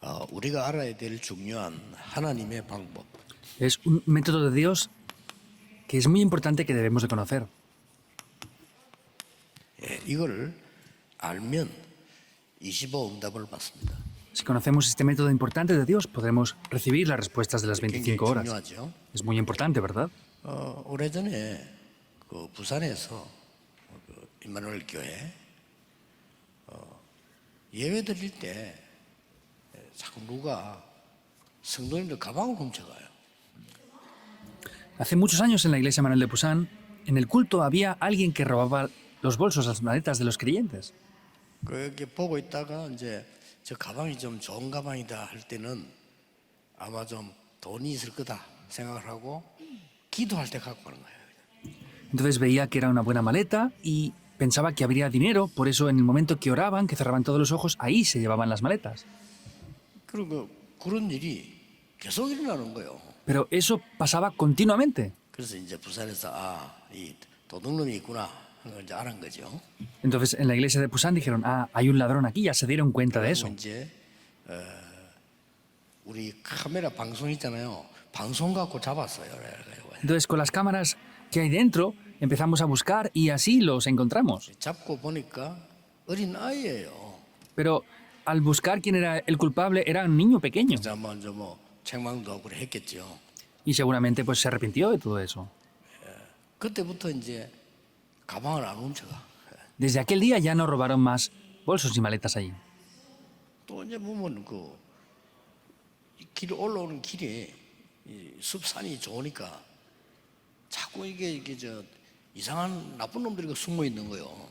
우리가 알아야 될 중요한 하나님의 방법. Es un método de Dios que es muy importante que debemos de conocer. 이걸 알면 25 응답을 받습니다. Si conocemos este método importante de Dios, podremos recibir las respuestas de las 25 horas. 중요하죠. Es muy importante, ¿verdad? 오래전에 그 부산에서 임마누엘 교회 예배 드릴 때 자꾸 누가 성도님들 가방을 훔쳐가요. Hace muchos años en la iglesia Manuel de Pusan, en el culto había alguien que robaba los bolsos, las maletas de los creyentes. 그렇게 보고 있다가 이제 저 가방이 좀 좋은 가방이다 할 때는 아마 좀 돈이 있을 거다 생각을 하고 기도할 때 갖고 가는 거예요. Entonces veía que era una buena maleta y pensaba que habría dinero, por eso en el momento que oraban, que cerraban todos los ojos, ahí se llevaban las maletas. 그리고 그런 일이 계속 일어나는 거예요. Pero eso pasaba continuamente. 그래서 이제 부산에서 이 도둑놈이 있구나 하는 걸 이제 알은 거죠. Entonces en la iglesia de Pusan dijeron, hay un ladrón aquí, ya se dieron cuenta de eso. 이제 우리 카메라 방송 있잖아요. 방송 갖고 잡았어요. Entonces con las cámaras que hay dentro empezamos a buscar y así los encontramos. 잡고 보니까 어린 아이예요. Pero al buscar quién era el culpable era un niño pequeño 자, 먼저 뭐 책망도 하고 그래 했겠죠. y seguramente pues se arrepintió de todo eso. 그때부터 이제 가방을 안 훔쳐가. Desde aquel día ya no robaron más bolsos y maletas allí. 또 이제 보면 길 올라오는 길에 이 숲산이 좋으니까 자꾸 이게 이상한 나쁜 놈들이 숨어 있는 거예요.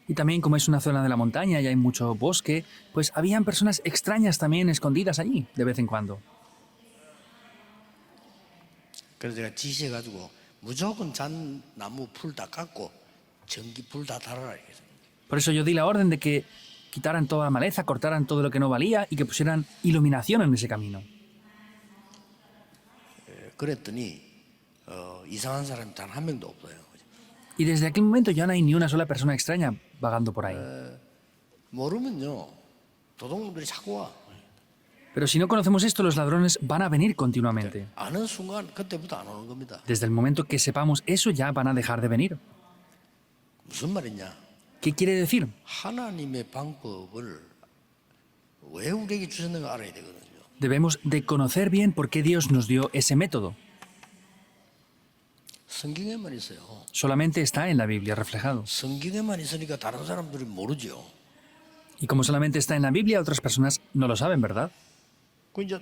Y también como es una zona de la montaña y hay mucho bosque, pues habían personas extrañas también escondidas allí de vez en cuando. 그래서 제가 지시해가지고 무조건 잔 나무 풀 다 깎고 전기 불 다 달아라 이렇게. Por eso yo di la orden de que quitaran toda la maleza, cortaran todo lo que no valía y que pusieran iluminación en ese camino. 그랬더니 이상한 사람이 단 한 명도 없어요. Y desde aquel momento ya no hay ni una sola persona extraña vagando por ahí. 모르면요 도둑놈들이 자꾸 와. Pero si no conocemos esto, los ladrones van a venir continuamente. 아는 순간 그때부터 안 오는 겁니다. Desde el momento que sepamos eso, ya van a dejar de venir. 무슨 말이냐? ¿Qué quiere decir? 하나님의 방법을 왜 우리에게 주셨는가 알아야 되거든요. Debemos de conocer bien por qué Dios nos dio ese método. 성경에만 있어요. Solamente está en la Biblia reflejado. 성경에만 있으니까 다른 사람들이 모르죠. Y como solamente está en la Biblia, otras personas no lo saben, ¿verdad? 그 이제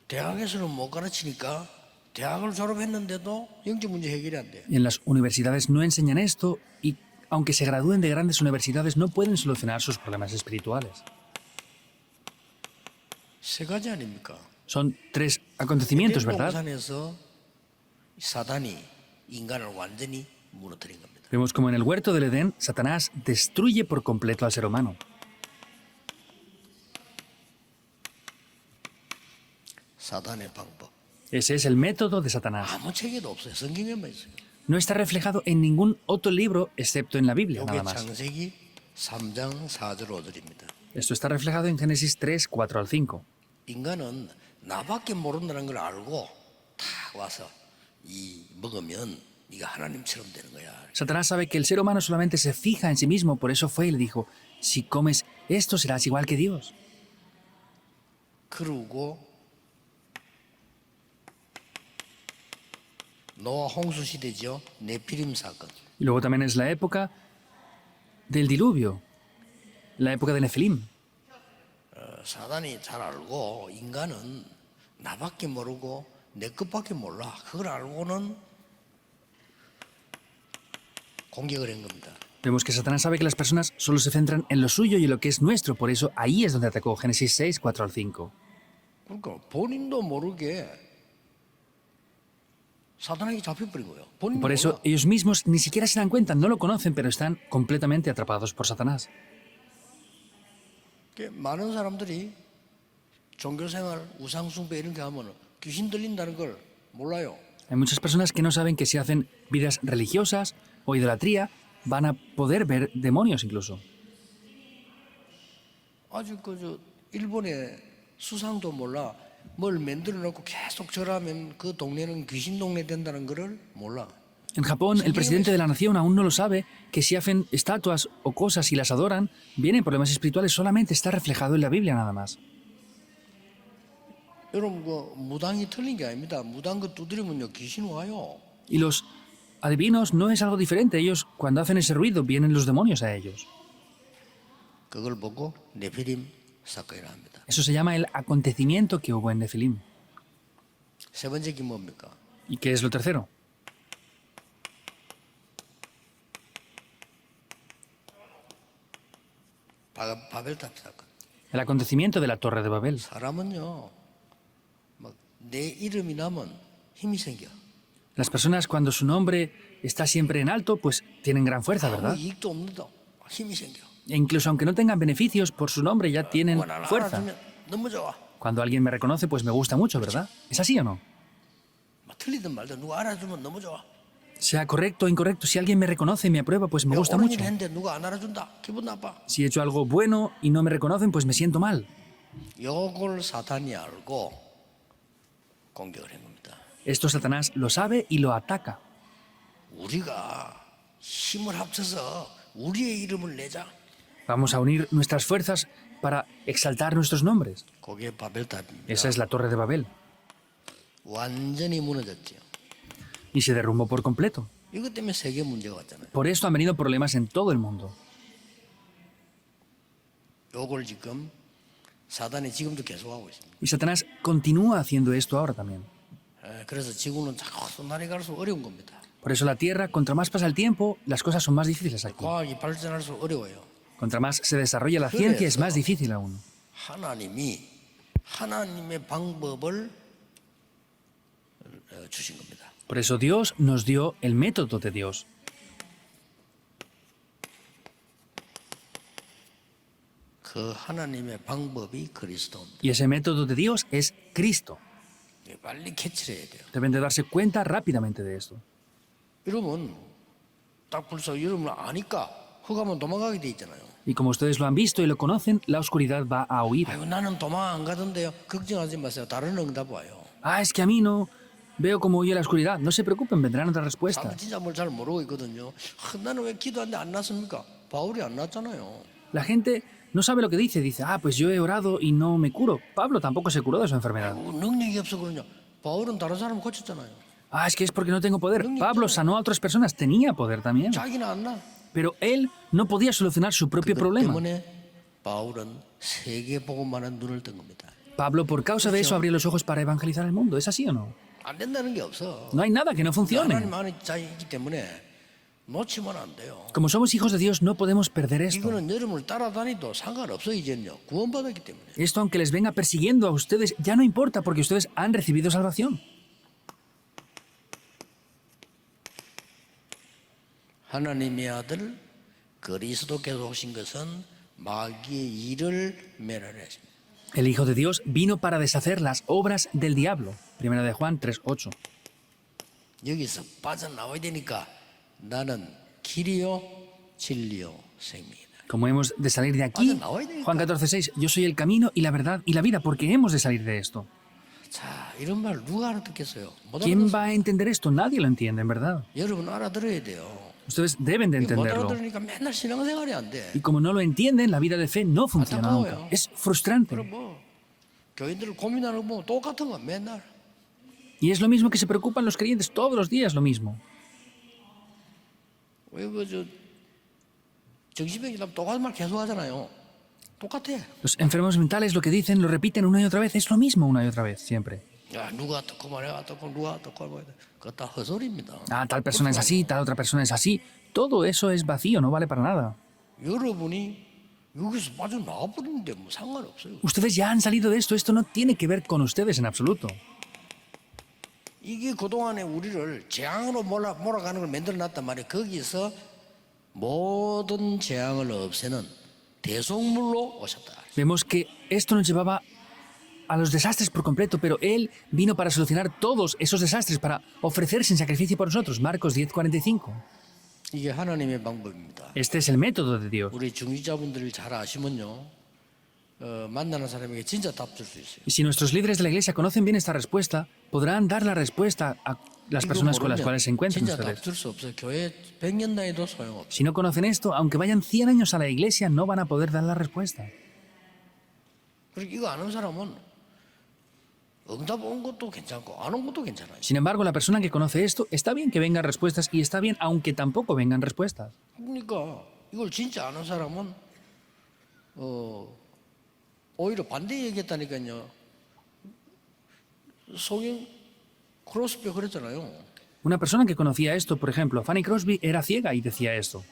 대학에서는 못 가르치니까 대학을 졸업했는데도 영적 문제 해결이 안 돼. Y en las universidades no enseñan esto y aunque se gradúen de grandes universidades no pueden solucionar sus problemas espirituales. 세 가지 아닙니까? Son tres acontecimientos, ¿verdad? 동산에서 사단이 인간을 완전히 무너뜨린 겁니다. Vemos como en el huerto del Edén, Satanás destruye por completo al ser humano. 사단의 방법. Ese es el método de Satanás. 아무 책에도 없어요. 성경에만 있어요. No está reflejado en ningún otro libro excepto en la Biblia, nada 이게 más. 창세기 3장 4절 5절입니다. Esto está reflejado en Génesis 3, 4 al 5. 인간은 나밖에 모른다는 걸 알고 탁 와서 먹으면 네가 하나님처럼 되는 거야. Satanás sabe que el ser humano solamente se fija en sí mismo, por eso fue y le dijo, si comes esto serás igual que Dios. 그러고 노아 홍수 시대죠. 네피림 사건. Y luego también es la época del diluvio, la época de Nefilim. 사단이 잘 알고 인간은 나밖에 모르고 내 것밖에 몰라. 그걸 알고는 공격을 한 겁니다. Vemos que Satanás sabe que las personas solo se centran en lo suyo y en lo que es nuestro, por eso ahí es donde atacó, Génesis 6, 4 al 5. 그러니까 본인도 모르게 사단에게 잡혀버린 거예요. 본인도 Por eso 몰라. ellos mismos ni siquiera se dan cuenta, no lo conocen, pero están completamente atrapados por Satanás. 많은 사람들이 종교생활, 우상숭배 이런 게 하면 귀신 들린다는 걸 몰라요. Hay muchas personas que no saben que si hacen vidas religiosas o idolatría, van a poder ver demonios incluso. 아주 일본에 수상도 몰라. 뭘 만들어 놓고 계속 절하면 그 동네는 귀신 동네 된다는 거를 몰라. En Japón, el presidente de la nación aún no lo sabe que si hacen estatuas o cosas y las adoran, vienen problemas espirituales. Solamente está reflejado en la Biblia nada más. 여러분 그 무당이 틀린 게 아닙니다. 무당 그 두드리면요 귀신 와요. Y los adivinos no es algo diferente. Ellos, cuando hacen ese ruido, vienen los demonios a ellos. 그걸 보고 네피림 사건이라 합니다. Eso se llama el acontecimiento que hubo en Nefilim. 세 번째 게 뭡니까? ¿Y qué es lo tercero? 바벨탑 사건. El acontecimiento de la Torre de Babel. 사람은요, 막 내 이름이 나면 힘이 생겨. Las personas, cuando su nombre está siempre en alto, pues tienen gran fuerza, 아무 ¿verdad? 이익도 없는데 힘이 생겨. E incluso aunque no tengan beneficios, por su nombre ya tienen 나를 fuerza. 알아주면 너무 좋아. Cuando alguien me reconoce, pues me gusta mucho, ¿verdad? ¿Es así o no? 막 틀리든 말든 누가 알아주면 너무 좋아. Sea correcto o incorrecto, si alguien me reconoce y me aprueba, pues me gusta 옳은 mucho. 일 했는데 누가 안 알아준다. 기분 나빠. Si he hecho algo bueno y no me reconocen, pues me siento mal. 요걸 사탄이 알고 공격을 한 겁니다. Esto Satanás lo sabe y lo ataca. 우리가 힘을 합쳐서 우리의 이름을 내자. Vamos a unir nuestras fuerzas para exaltar nuestros nombres. 그게 바벨탑입니다. Esa es la Torre de Babel. 완전히 무너졌죠. Y se derrumbó por completo. 이것 때문에 세계 문제가 왔잖아요. Por esto han venido problemas en todo el mundo. 요걸 지금 사단이 지금도 계속하고 있습니다. Y Satanás continúa haciendo esto ahora también. 그래서 지구는 자꾸 날이 갈수록 어려운 겁니다. Por eso la Tierra, contra más pasa el tiempo, las cosas son más difíciles aquí. 과학이 발전할수록 어려워요. Contra más se desarrolla la ciencia, es más difícil aún. 하나님이 하나님의 방법을 주신 겁니다. Por eso Dios nos dio el método de Dios. 그 하나님의 방법이 그리스도입니다. Y ese método de Dios es Cristo. 빨리 캐치를 해야 돼요. Deben de darse cuenta rápidamente de esto. 여러분 딱 벌써 여러분 아니까 흑하면 도망가게 돼 있잖아요. Y como ustedes lo han visto y lo conocen, la oscuridad va a huir. 아이고 나는 도망 안 가던데요. 걱정하지 마세요. 다른 응답 와요. Ah, es que a mí no veo cómo huye la oscuridad. No se preocupen, vendrán otras 사람 respuestas. 진짜 뭘 잘 모르고 있거든요. 나는 왜 기도하는데 안 났습니까? 바울이 안 났잖아요. La gente no sabe lo que dice. Dice, ah, pues yo he orado y no me curo. Pablo tampoco se curó de su enfermedad. 능력이 없어 그러냐? 바울은 다른 사람 고쳤잖아요. Ah, es que es porque no tengo poder. Pablo sanó a otras personas. Tenía poder también. 자기는 안 나. Pero él no podía solucionar su propio 그 problema. 때문에 바울은 세계 복음만한 눈을 뜬 겁니다. Pablo, por causa de eso, abrió los ojos para evangelizar el mundo. ¿Es así o no? 안 된다는 게 없어. No hay nada que no funcione. 하나님 안에 자이기 때문에 놓치면 안 돼요. Como somos hijos de Dios, no podemos perder esto. 이거는 여러분을 따라다니도 상관없어 이제는요. 구원받았기 때문에. Esto, aunque les venga persiguiendo a ustedes, ya no importa porque ustedes han recibido salvación. 하나님의 아들 그리스도께서 오신 것은 마귀의 일을 멸하려 하십니다. El Hijo de Dios vino para deshacer las obras del diablo. Primera de Juan 3:8. 여기서 빠져나와야 되니까 나는 길이요 진리요 생명이다. Como hemos de salir de aquí, Juan 14:6, yo soy el camino y la verdad y la vida, porque hemos de salir de esto. 자, 이런 말 누가 알아듣겠어요? 못 ¿Quién 알아듣어요. va a entender esto? Nadie lo entiende, en verdad. 여러분 알아들어야 돼요. Ustedes deben de 못 entenderlo. 알아들으니까 맨날 신앙생활이 안 돼. Y como no lo entienden, la vida de fe no funciona nunca. Es frustrante. 그럼 뭐 교인들 고민하는 거 보면 똑같은 거 맨날. Y es lo mismo que se preocupan los creyentes todos los días, lo mismo. 왜 저 정신병이라면 똑같은 말 계속 하잖아요. 똑같아. Los enfermos mentales lo que dicen lo repiten una y otra vez. Es lo mismo una y otra vez, siempre. 야 누가 어떻고 말해 어떻고 누가 어떻고 말해. 그거 다 헛소리입니다. Ah, tal persona es así, tal otra persona es así. Todo eso es vacío, no vale para nada. 여러분이 여기서 빠져나와버리는데 뭐 상관없어요. Ustedes ya han salido de esto. Esto no tiene que ver con ustedes en absoluto. 이게 그동안에 우리를 재앙으로 몰아가는 걸 만들어놨단 말이에요. 거기서 모든 재앙을 없애는 대속물로 오셨다. Vemos que esto nos llevaba a los desastres por completo, pero Él vino para solucionar todos esos desastres, para ofrecerse en sacrificio por nosotros. Marcos 10:45. 이게 하나님의 방법입니다. Este es el método de Dios. 우리 중직자분들이 잘 아시면요. 만나는 사람에게 진짜 답 줄 수 있어요. Y si nuestros líderes de la iglesia conocen bien esta respuesta, podrán dar la respuesta a las personas con las cuales se encuentran 진짜 ustedes. 답 줄 수 없어요. 교회 100년 다니도 소용없어요. Si no conocen esto, aunque vayan 100 años a la iglesia, no van a poder dar la respuesta. 그리고 이거 아는 사람은 응답 온 것도 괜찮고 안 온 것도 괜찮아요. Sin embargo, la persona que conoce esto, está bien que vengan respuestas y está bien aunque tampoco vengan respuestas. 그러니까 이걸 진짜 아는 사람은 오히려 반대 얘기했다니까요. 성경 크로스비 그랬잖아요. Una persona que conocía esto, por ejemplo, Fanny Crosby, era ciega y decía esto.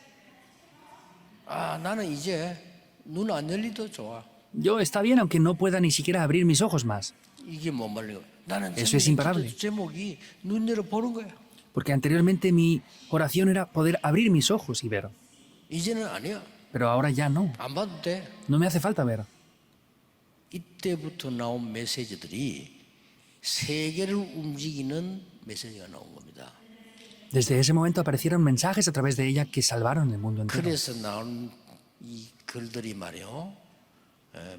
아 나는 이제 눈 안 열리도 좋아. Yo está bien aunque no pueda ni siquiera abrir mis ojos más, 이게 못 말리고 나는 Eso es imparable. 제목이 눈 열어 보는 거야. porque anteriormente mi oración era poder abrir mis ojos y ver. 이제는 아니야. Pero ahora ya no. 안 봐도 돼. No me hace falta ver. 이때부터 나온 메시지들이 세계를 움직이는 메시지가 나온 겁니다. Desde ese momento aparecieron mensajes a través de ella que salvaron el mundo entero. 그래서 나온 이 글들이 말이요.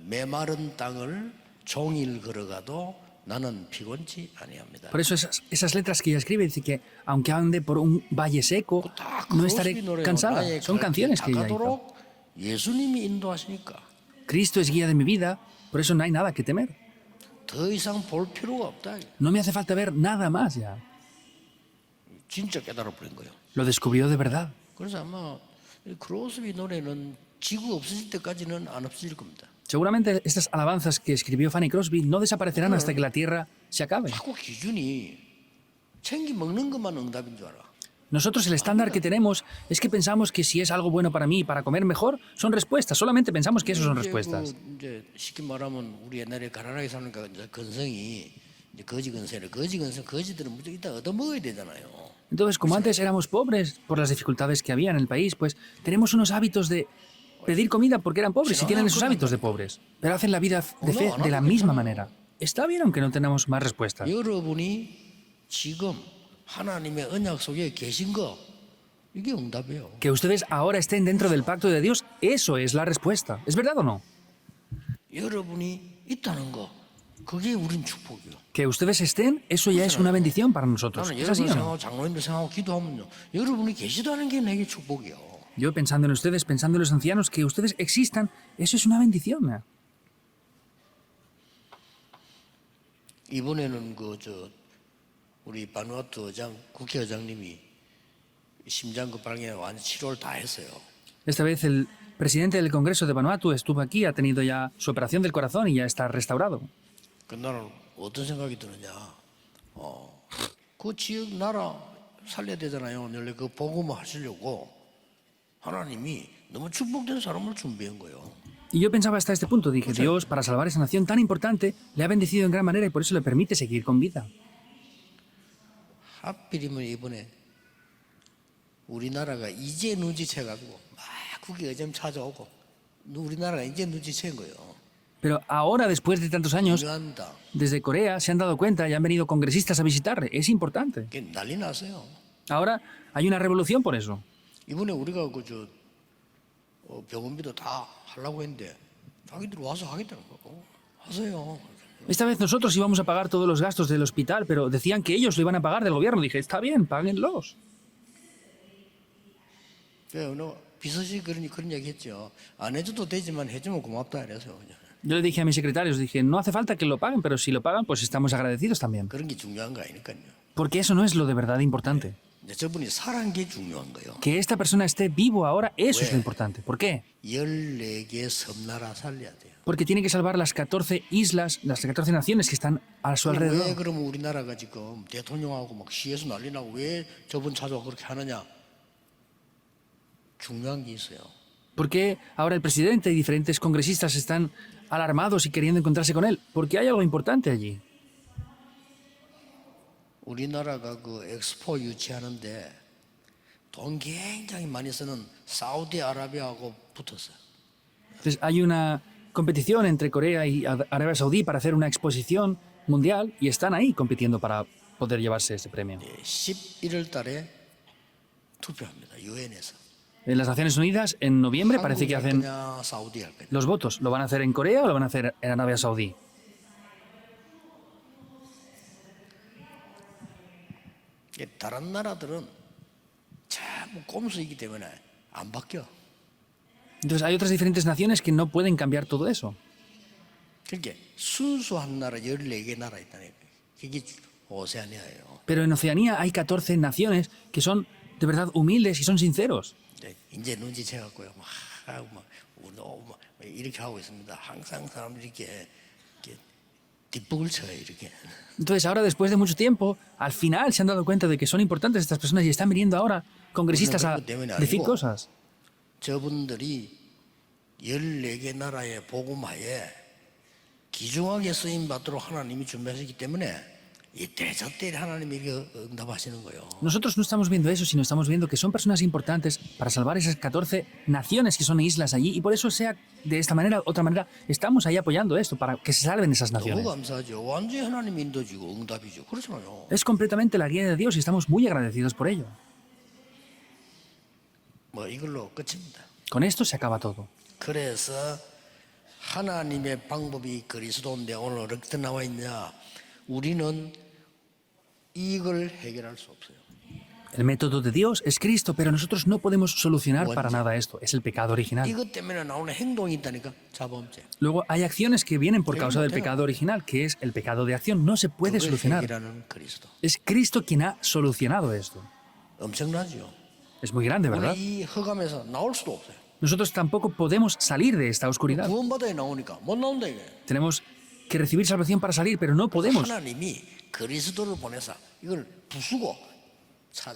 메마른 땅을 종일 걸어가도 나는 피곤치 아니합니다. Por eso esas letras que ella escribe dice que aunque ande por un valle seco, 다 no estaré 크로스비 노래요. cansada. 나의 Son 갈 canciones que ella hizo. 가도록 예수님이 인도하시니까 Cristo es guía de mi vida, por eso no hay nada que temer. 더 이상 볼 필요가 없다. No me hace falta ver nada más ya. 진짜 깨달아 버린 거예요. Lo descubrió de verdad. 그래서 아마 이 크로스비 노래는 지구 없어질 때까지는 안 없어질 겁니다. Seguramente estas alabanzas que escribió Fanny Crosby no desaparecerán hasta que la tierra se acabe. 자꾸 기준이 챙기 먹는 것만 응답인 줄 알아. Nosotros el estándar que tenemos es que pensamos que si es algo bueno para mí, para comer mejor, son respuestas. Solamente pensamos que eso son respuestas. 이제 쉽게 말하면 우리 옛날에 가난하게 사니까 이제 건성이 이제 거지 건성이래. 거지 건성 거지들은 무조건 이따 얻어 먹어야 되잖아요. Entonces, como antes éramos pobres por las dificultades que había en el país, pues tenemos unos hábitos de pedir comida porque eran pobres y tienen esos hábitos de pobres. Pero hacen la vida de fe de la misma manera. Está bien aunque no tengamos más respuestas. 여러분이 지금 하나님의 언약 속에 계신 거 이게 응답이에요. Que ustedes ahora estén dentro del pacto de Dios, eso es la respuesta. ¿Es verdad o no? 여러분이 있다는 거 그게 우린 축복이요. Que ustedes estén, eso ya es una bendición para nosotros. 나는 ¿Es así 여러분 o no? 생각하고 장로님들 생각하고 기도하면요. 여러분이 계시다는 게 내게 축복이요. Yo pensando en ustedes, pensando en los ancianos, que ustedes existan, eso es una bendición. 이번에는 우리 바누아투 국회의장님이 심장급 발견에 완전 치료를 다 했어요. Esta vez el presidente del Congreso de Vanuatu estuvo aquí, ha tenido ya su operación del corazón y ya está restaurado. 그 나는 어떤 생각이 드느냐? 그 지역 나라 살려야 되잖아요. 원래 그 복음을 하시려고 하나님이 너무 축복된 사람을 준비한 거예요. Y yo pensaba hasta este punto, dije, Dios, para salvar esa nación tan importante, le ha bendecido en gran manera y por eso le permite seguir con vida. 하필이면 이번에 우리나라가 이제 눈치채가지고 막 국회의장 찾아오고 우리나라가 이제 눈치챈 거예요. Pero ahora, después de tantos años, 중요합니다. desde Corea se han dado cuenta y han venido congresistas a visitarle. Es importante. 그게 난리 났어요. Ahora hay una revolución por eso. 이번에 우리가 병원비도 다 하려고 했는데 자기들 와서 하겠다는 거고 하세요. Esta vez nosotros íbamos a pagar todos los gastos del hospital, pero decían que ellos lo iban a pagar del gobierno. Dije, está bien, páguenlos. 비서실 그런 얘기 했죠. 안 해줘도 되지만 해주면 고맙다 이래서 그냥. Yo le dije a mis secretarios, dije, no hace falta que lo paguen, pero si lo pagan, pues estamos agradecidos también. 그런 게 중요한 거 아니니까요. Porque eso no es lo de verdad importante. 이제 저분이 살아난 게 중요한 거예요. Que esta persona esté vivo ahora, eso es lo importante. ¿Por qué? 14개 섬나라 살려야 돼요. Porque tiene que salvar las 14 islas, las 14 naciones que están a su 왜 alrededor. 그러면 우리나라가 지금 대통령하고 막 시에서 난리 나고 왜 저분 찾아와 그렇게 하느냐? 중요한 게 있어요. ¿Por qué ahora el presidente y diferentes congresistas están alarmados y queriendo encontrarse con él? Porque hay algo importante allí. 우리나라가 엑스포 유치하는데 돈 굉장히 많이 쓰는 사우디아라비아하고 붙었어요. Entonces hay una competición entre Corea y Arabia Saudí para hacer una exposición mundial y están ahí compitiendo para poder llevarse ese premio. 11월 달에 투표합니다. 유엔에서. En las Naciones Unidas, en noviembre, parece que 한국이 할 hacen 거냐, 사우디 할 거냐. los votos. ¿Lo van a hacer en Corea o lo van a hacer en Arabia Saudí? 다른 나라들은 전부 꼼수이기 때문에 안 바뀌어. Entonces hay otras diferentes naciones que no pueden cambiar todo eso. 그러니까 순수한 나라 14개 나라 있다니까. 그게 오세아니아예요. Pero en Oceanía hay 14 naciones que son de verdad humildes y son sinceros. 이제 눈치채갖고요. 막 하고 막 이렇게 하고 있습니다. 항상 사람들이 이렇게 뒷북을 쳐요. 이렇게. Entonces ahora, después de mucho tiempo, al final se han dado cuenta de que son importantes estas personas y están viniendo ahora congresistas a decir cosas. 저분들이 14개 나라의 복음화에 귀중하게 쓰임 받도록 하나님이 준비하셨기 때문에 이때 저때 하나님이 응답하시는 거예요. Nosotros no estamos viendo eso, sino estamos viendo que son personas importantes para salvar esas 14 naciones que son islas allí y por eso sea de esta manera u otra manera estamos ahí apoyando esto para que se salven esas 너무 naciones. 감사하죠. 완전히 하나님 인도주고 응답이죠. 그렇잖아요. Es completamente la guía de Dios y estamos muy agradecidos por ello. 뭐 이걸로 끝입니다. Con esto se acaba todo. 그래서 하나님의 방법이 그리스도인데 오늘 어떻게 나와 있냐? 우리는 이걸 해결할 수 없어요. El método de Dios es Cristo, pero nosotros no podemos solucionar para nada esto. Es el pecado original. 이것 때문에 나오는 행동이 있다니까 자범죄. Luego hay acciones que vienen por causa del pecado original, que es el pecado de acción. No se puede 그걸 solucionar. 해결하는 그리스도. Es Cristo quien ha solucionado esto. 엄청나죠. Es muy grande, ¿verdad? 우리 이 흑암에서 나올 수도 없어요. Nosotros tampoco podemos salir de esta oscuridad. 구원받아야 나오니까 못 나온다 이게. Tenemos que recibir salvación para salir, pero no podemos. 하나님이 그리스도를 보내서 이걸 부수고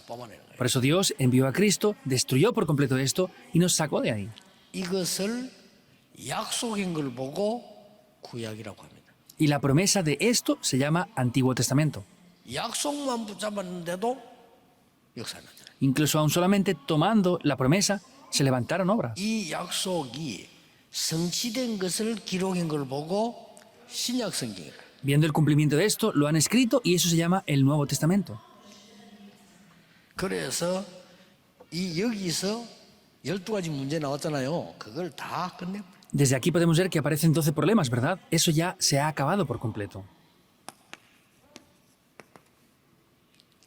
뽑아내는 거예요. Por eso Dios envió a Cristo, destruyó por completo esto y nos sacó de ahí. 이것을 약속인 걸 보고 구약이라고 합니다. Y la promesa de esto se llama Antiguo Testamento. 약속만 붙잡았는데도 역사 나잖아요. Incluso aún solamente tomando la promesa, se levantaron obras. 이 약속이 성취된 것을 기록한 걸 보고 신약 성경이라. Viendo el cumplimiento de esto, lo han escrito y eso se llama el Nuevo Testamento. 그래서 이 여기서 12가지 문제 나왔잖아요. 그걸 다 끝내. Desde aquí podemos ver que aparecen 12 problemas, ¿verdad? Eso ya se ha acabado por completo.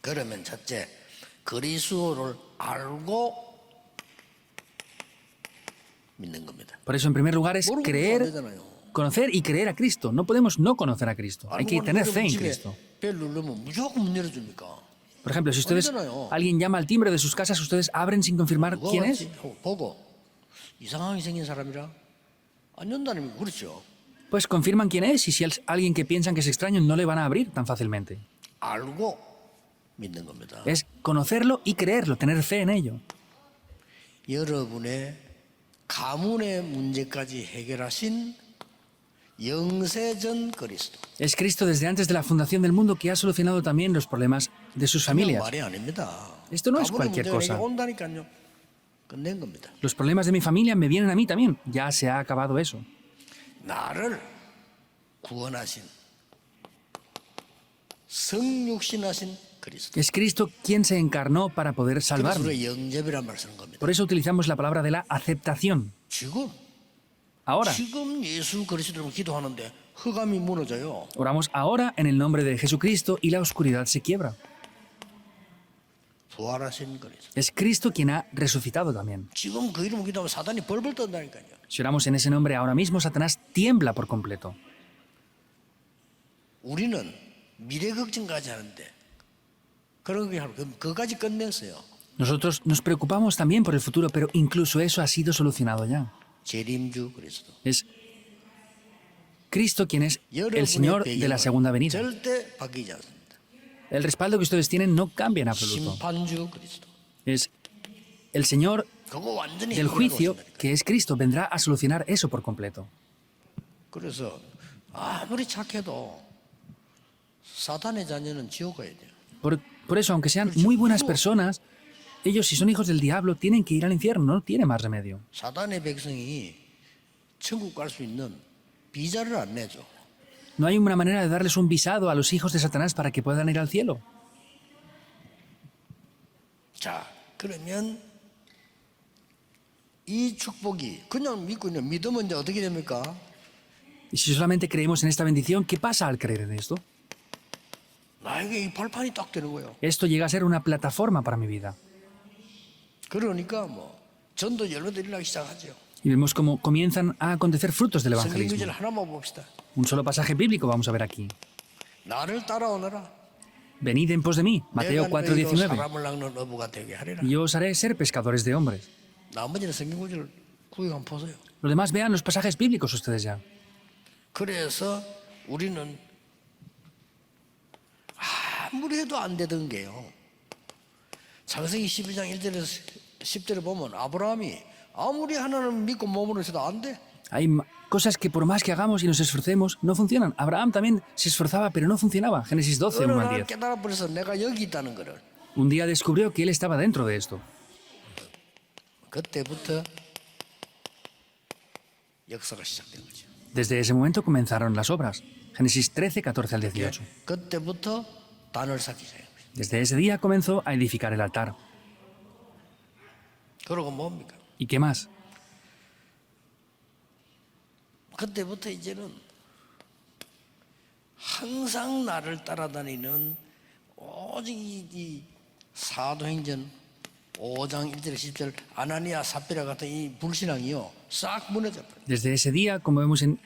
그러면 첫째, 그리스도를 알고 믿는 겁니다. Por eso, en primer lugar, es 모르고 안 creer, 되잖아요. conocer y creer a Cristo. No podemos no conocer a Cristo. Hay que 알고 tener 보면 fe en 집에 Cristo. 벨 누르면 무조건 문 열어줍니까? Por ejemplo, si ustedes, alguien llama al timbre de sus casas, ustedes abren sin confirmar 누가 quién 왔지? es. 하고 보고 이상하게 생긴 사람이라 안 연다는 거 그렇죠. Pues confirman quién es y si es alguien que piensan que es extraño, no le van a abrir tan fácilmente. 알고 믿는 겁니다. Es conocerlo y creerlo, tener fe en ello. 여러분의 가문의 문제까지 해결하신 영세전 그리스도. Es Cristo desde antes de la fundación del mundo que ha solucionado también los problemas de sus 그냥 familias. 말이 아닙니다. Esto no es 가문의 cualquier 문제가 cosa. 내게 온다니까요. 끝낸 겁니다. Los problemas de mi familia me vienen a mí también. Ya se ha acabado eso. 나를 구원하신 성육신하신 그리스도. Es Cristo quien se encarnó para poder 그래서 salvarme. 우리가 영접이란 말을 쓰는 겁니다. Por eso utilizamos la palabra de la aceptación. 지금 Ahora, 예수 그리스도로 기도하는데 흑암이 무너져요. oramos ahora en el nombre de Jesucristo y la oscuridad se quiebra. 부활하신 그리스도. Es Cristo quien ha resucitado también. 지금 그 이름을 기도하면 사단이 벌벌 떤다니까요. Si oramos en ese nombre ahora mismo, Satanás tiembla por completo. 우리는 미래 걱정까지 하는데 그런 게 그까지 끝냈어요. Nosotros nos preocupamos también por el futuro, pero incluso eso ha sido solucionado ya. 재림주 그리스도. Es Cristo quien es el Señor de la segunda venida. 절대 바뀌지 않습니다. El respaldo que ustedes tienen no cambia en absoluto. 심판주 그리스도. Es el Señor 그거 완전히 del 해결하고 juicio, 있습니다. que es Cristo, vendrá a solucionar eso por completo. 그래서 아무리 착해도 사탄의 자녀는 지옥 가야 돼요. Por eso, aunque sean muy buenas personas, ellos, si son hijos del diablo, tienen que ir al infierno, no tiene más remedio. 사단의 백성이 천국 갈 수 있는 비자를 안 내죠. No hay una manera de darles un visado a los hijos de Satanás para que puedan ir al cielo. 자, 그러면 이 축복이 그냥 믿고 있는 믿으면 이제 어떻게 됩니까? Y si solamente creemos en esta bendición, ¿qué pasa al creer en esto? 나에게 이 발판이 딱 되는 거예요. Esto llega a ser una plataforma para mi vida. 그러니까 뭐 전도 열매들이 일어나기 시작하죠. Y vemos cómo comienzan a acontecer frutos del 성경 evangelismo. 구절 하나만 봅시다. Un solo pasaje bíblico vamos a ver aquí. 나를 따라오너라. Venid en pos de mí, Mateo 내가 너희로 4:19. 사람을 낚는 어부가 되게 하리라. Y yo os haré ser pescadores de hombres. 나머지는 성경 구절 구경 한번 보세요. Lo demás vean los pasajes bíblicos ustedes ya. 그래서 우리는 아무리 해도 안 되던 게요. 창세기 12장 1절에서 10절을 보면 아브라함이 아무리 하나님을 믿고 몸으로 해도 안 돼. Hay cosas que por más que hagamos y nos esforcemos, no funcionan. Abraham también se esforzaba, pero no funcionaba. Génesis 12, 어느 1 al 날 10. 깨달아 버려서 내가 여기 있다는 거를. Un día descubrió que él estaba dentro de esto. 그때부터 역사가 시작된 거죠. Desde ese momento comenzaron las obras. Génesis 13, 14 al 18. 그때부터 단을 쌓기 시작한 거죠. Desde ese día comenzó a edificar el altar. 그러고 뭡니까? ¿Y qué más? 그때부터 이제는 항상 나를 따라다니는 오직 이 사도행전 5장 1절 10절 아나니아 삽비라 같은 이 불신앙이요 싹 무너져 버려요. Desde ese día, como vemos en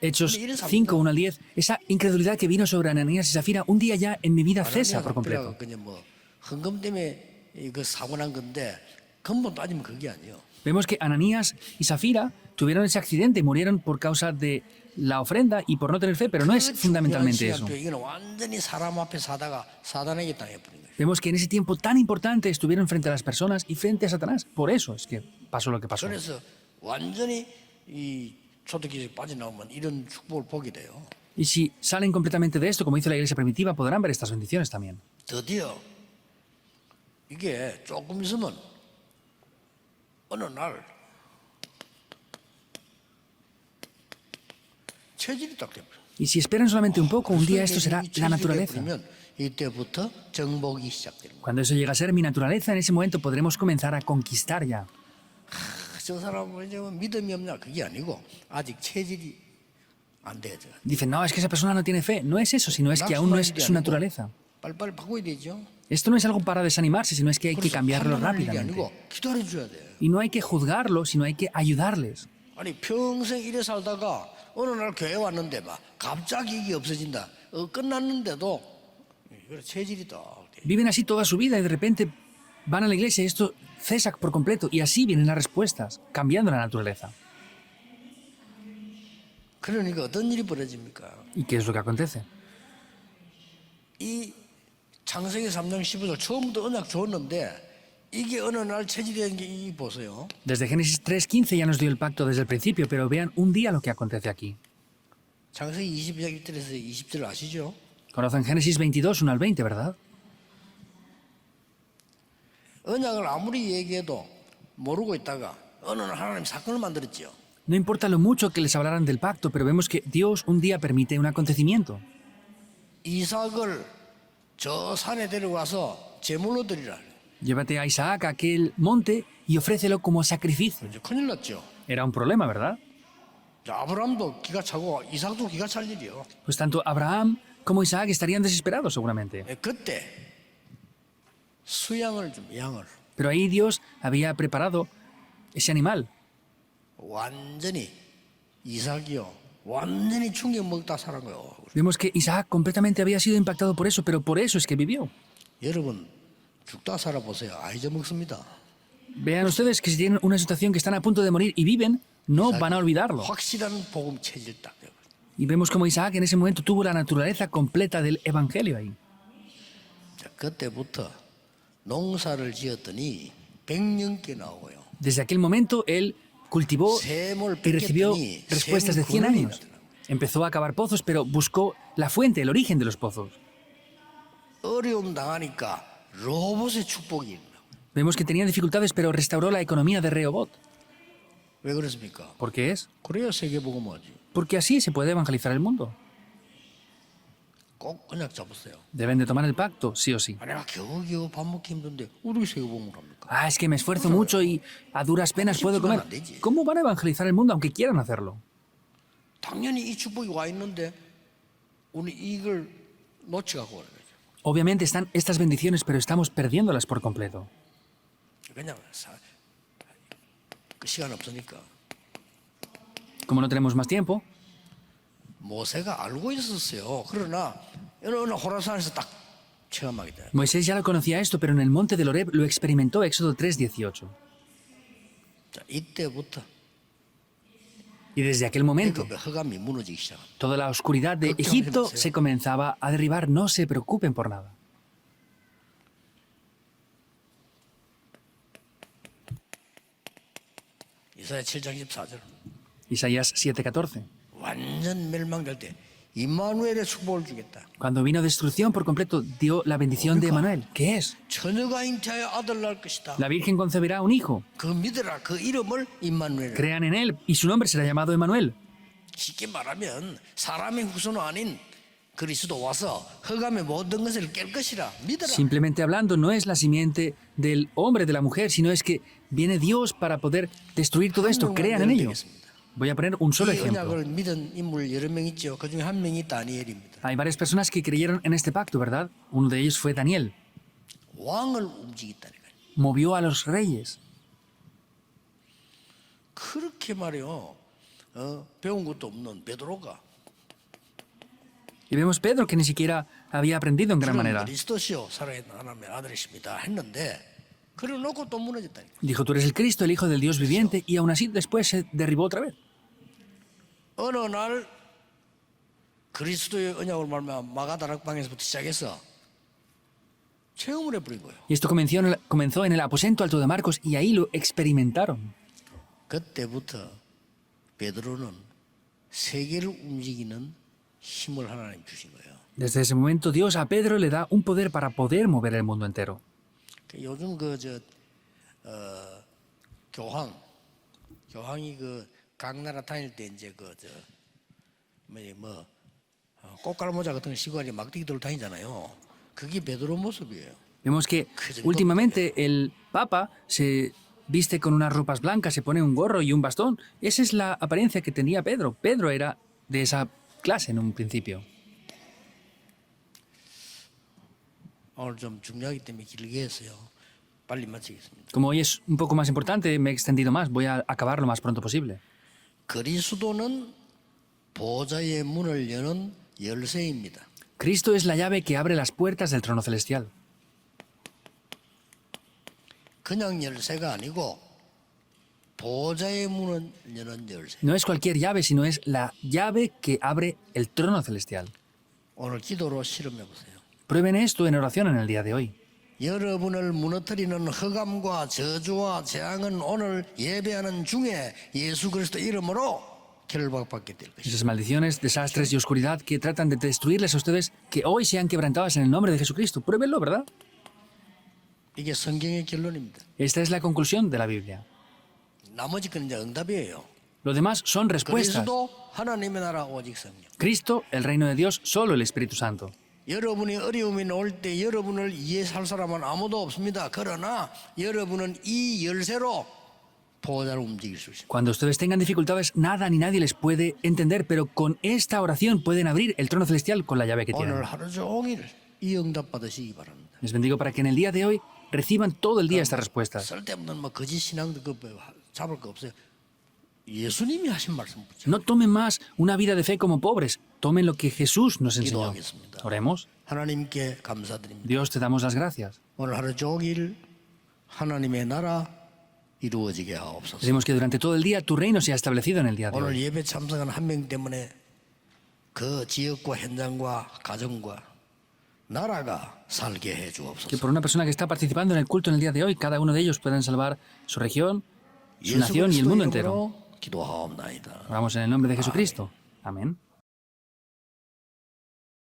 Hechos 5, 1 al 10, esa incredulidad que vino sobre Ananías y Zafira, un día ya en mi vida cesa por completo. 삽비라가 그냥 뭐 헌금 때문에 그 사고 난 건데 근본 따지면 그게 아니에요. Vemos que Ananías y Zafira tuvieron ese accidente y murieron por causa de la ofrenda y por no tener fe, pero no es fundamentalmente eso. 이거는 완전히 사람 앞에 사다가 사단에게 당해버린 거예요. Vemos que en ese tiempo tan importante estuvieron frente a las personas y frente a Satanás. Por eso es que pasó lo que pasó. 그래서 완전히 이 초대교회 빠져나오면 이런 축복을 보게 돼요. Y si salen completamente de esto, como hizo la iglesia primitiva, podrán ver estas bendiciones también. 드디어 이게 조금 있으면 어느 날 체질이 딱 돼버려. Y si esperan solamente un poco, un día esto será la naturaleza. 이때부터 정복이 시작되는 거예요. Cuando eso llega a ser mi naturaleza, en ese momento podremos comenzar a conquistar ya. 저 사람은 이제 믿음이 없냐 그게 아니고 아직 체질이 안 되죠. Dicen, no, es que esa persona no tiene fe. No es eso, sino es que aún no es su naturaleza. 빨리빨리 바꿔야 되죠. Esto no es algo para desanimarse, sino es que hay que cambiarlo 판단할 일이 rápidamente. 아니고 기다려줘야 돼. Y no hay que juzgarlo, sino hay que ayudarles. 아니 평생 이래 살다가 어느 날 교회 왔는데 막 갑자기 이게 없어진다. 끝났는데도 이거 체질이 딱 돼. Viven así toda su vida y de repente van a la iglesia y esto cesa por completo. Y así vienen las respuestas, cambiando la naturaleza. 그러니까 어떤 일이 벌어집니까? ¿Y qué es lo que acontece? 이 창세기 3장 15절 처음부터 언약 줬는데 이게 어느 날 체질이 이 보세요. Desde Génesis 3:15 ya nos dio el pacto desde el principio, pero vean un día lo que acontece aquí. 창세기 22장 1절에서 20절 아시죠? Conocen Génesis 22, 1 al 20, ¿verdad? 언약을 아무리 얘기해도 모르고 있다가 어느 날 하나님 사건을 만들었죠. No importa lo mucho que les hablaran del pacto, pero vemos que Dios un día permite un acontecimiento. 이삭을 저 산에 데려가서 제물로 드리라. Llévate a Isaac a aquel monte y ofrécelo como sacrificio. 이제 큰일 났죠. Era un problema, ¿verdad? 자, 아브라함도 기가 차고 이삭도 기가 찰 일이요. Pues tanto Abraham como Isaac estarían desesperados seguramente. 그때 수양을 좀 양을 Pero ahí Dios había preparado ese animal. 완전히 이삭이요. 완전히 충격 먹다 살은 거예요. Vemos que Isaac completamente había sido impactado por eso, pero por eso es que vivió. 여러분 죽다 살아 보세요. 아 잊어먹습니다. Vean ustedes que si tienen una situación que están a punto de morir y viven, no van a olvidarlo. 확실한 복음 체질 딱 돼요. Y vemos como Isaac en ese momento tuvo la naturaleza completa del evangelio ahí. 자, 그때부터 농사를 지었더니 100년께 나오고요. Desde aquel momento él cultivó 샘을 y recibió 뺏겼더니 respuestas de 100 샘 años. 군원이 Empezó a cavar pozos, pero buscó la fuente, el origen de los pozos. 어려움 당하니까 로봇의 축복이 있나. Vemos que tenía dificultades, pero restauró la economía de Rehoboth. 왜 그렇습니까? ¿Por qué es? 그래야 세계복음 하지. Porque así se puede evangelizar el mundo. 꼭 언약 잡으세요. Deben de tomar el pacto, sí o sí. 내가 겨우겨우 밥 먹기 힘든데 어떻게 세우봉을 합니까? Ah, es que me esfuerzo mucho y a duras penas puedo comer. ¿Cómo van a evangelizar el mundo aunque quieran hacerlo? 당연히 이 축복이 와 있는데 우리 이걸 놓쳐가고 그래요. Obviamente están estas bendiciones, pero estamos perdiéndolas por completo. 그냥 그 시간 없으니까 Como no tenemos más tiempo, 모세가 알고 있었어요. 그러나 어느 호라산에서 딱 체험하게 돼요. Moisés ya lo conocía esto, pero en el monte del Horeb lo experimentó, Éxodo 3:18. 자, 이때부터 Y desde aquel momento, 애굽의 흑암이 무너지기 시작합니다. toda la oscuridad de Egipto se comenzaba a derribar. No se preocupen por nada. 이사야 7장 14절. Isaías 7:14. 완전 멸망될 때 임마누엘의 축복을 주겠다. Cuando vino destrucción por completo, dio la bendición de Emanuel. ¿Qué es? 처녀가 잉태하여 아들 낳을 것이다. La Virgen concebirá un hijo. 그 믿으라. 그 이름을 임마누엘. Crean en él y su nombre será llamado Emanuel. 쉽게 말하면 사람의 후손은 아닌 그리스도 와서 흑암의 모든 것을 깰 것이라 믿으라. Simplemente hablando, no es la simiente del hombre, de la mujer, sino es que viene Dios para poder destruir todo esto. Crean en ello. Voy a poner un solo 이 ejemplo. 언약을 믿은 인물 여러 명 있죠. 그 중에 한 명이 다니엘입니다. Hay varias personas que creyeron en este pacto, ¿verdad? Uno de ellos fue Daniel. 왕을 움직였다니까요. Movió a los reyes. 그렇게 말이요. 배운 것도 없는 베드로가 Y vemos Pedro que ni siquiera había aprendido en gran 저는 manera. 그리스도시요 살아있는 하나님의 아들이십니다 했는데 그래 놓고 또 무너졌다니까. Dijo, tú eres el Cristo, el Hijo del Dios viviente, y aún así después se derribó otra vez. 어느 날 그리스도의 언약을 말하면 마가다락방에서부터 시작해서 체험을 해버린 거예요. Y esto comenzó en el aposento alto de Marcos y ahí lo experimentaron. 그때부터 베드로는 세계를 움직이는 힘을 하나님 주신 거예요. Desde ese momento Dios a Pedro le da un poder para poder mover el mundo entero. 요즘 교황이 각 나라 다닐 때 이제 꽃갈모자 같은 시관이 막대기 들고 다니잖아요. 그게 베드로 모습이에요. Vemos que últimamente el Papa se viste con unas ropas blancas, se pone un gorro y un bastón. Esa es la apariencia que tenía Pedro. Pedro era de esa clase en un principio. 오늘 좀 중요하기 때문에 길게 했어요. 빨리 마치겠습니다. Como hoy es un poco más importante, me he extendido más. Voy a acabar lo más pronto posible. 그리스도는 보좌의 문을 여는 열쇠입니다. Cristo es la llave que abre las puertas del trono celestial. 그냥 열쇠가 아니고 보좌의 문을 여는 열쇠. No es cualquier llave, sino es la llave que abre el trono celestial. 오늘 기도로 실험해 보세요. Prueben esto en oración en el día de hoy. 여러분을 무너뜨리는 흑암과 저주와 재앙은 오늘 예배하는 중에 예수 그리스도 이름으로 결박받게 될 것입니다. Esas maldiciones, desastres y oscuridad que tratan de destruirles a ustedes, que hoy sean quebrantadas en el nombre de Jesucristo. Pruébenlo, ¿verdad? 이게 성경의 결론입니다. Esta es la conclusión de la Biblia. 나머지 건 이제 응답이에요. Lo demás son respuestas. 그리스도 하나님의 나라 오직 성령. Cristo, el reino de Dios, solo el Espíritu Santo. 여러분이 어려움이 나올 때 여러분을 이해할 사람은 아무도 없습니다. 그러나 여러분은 이 열쇠로 보좌를 움직일 수 있습니다. Cuando ustedes tengan dificultades, nada ni nadie les puede entender, pero con esta oración pueden abrir el trono celestial con la llave que tienen. 오늘 하루 종일 이 응답 받으시기 바랍니다. Les bendigo para que en el día de hoy reciban todo el día estas respuestas. 쓸데없는 거짓 신앙도 잡을 거 없어요. 예수님이 하신 말씀 붙여. No tomen más una vida de fe como pobres, tomen lo que Jesús nos enseñó. 기도하겠습니다. Oremos. 하나님께 감사드립니다. Dios, te damos las gracias. 오늘 하루 종일 하나님의 나라 이루어지게 하옵소서. Pedimos que durante todo el día tu reino sea establecido en el día de 오늘 hoy. 예배 참석한 한 명 때문에 그 지역과 현장과 가정과 나라가 살게 해 Que 주옵소서. por una persona que está participando en el culto en el día de hoy, cada uno de ellos puedan salvar su región, su 예수 nación y el 그리스도 mundo entero. 이름으로 기도하옵나이다. Oramos en el nombre de Jesucristo. Amén.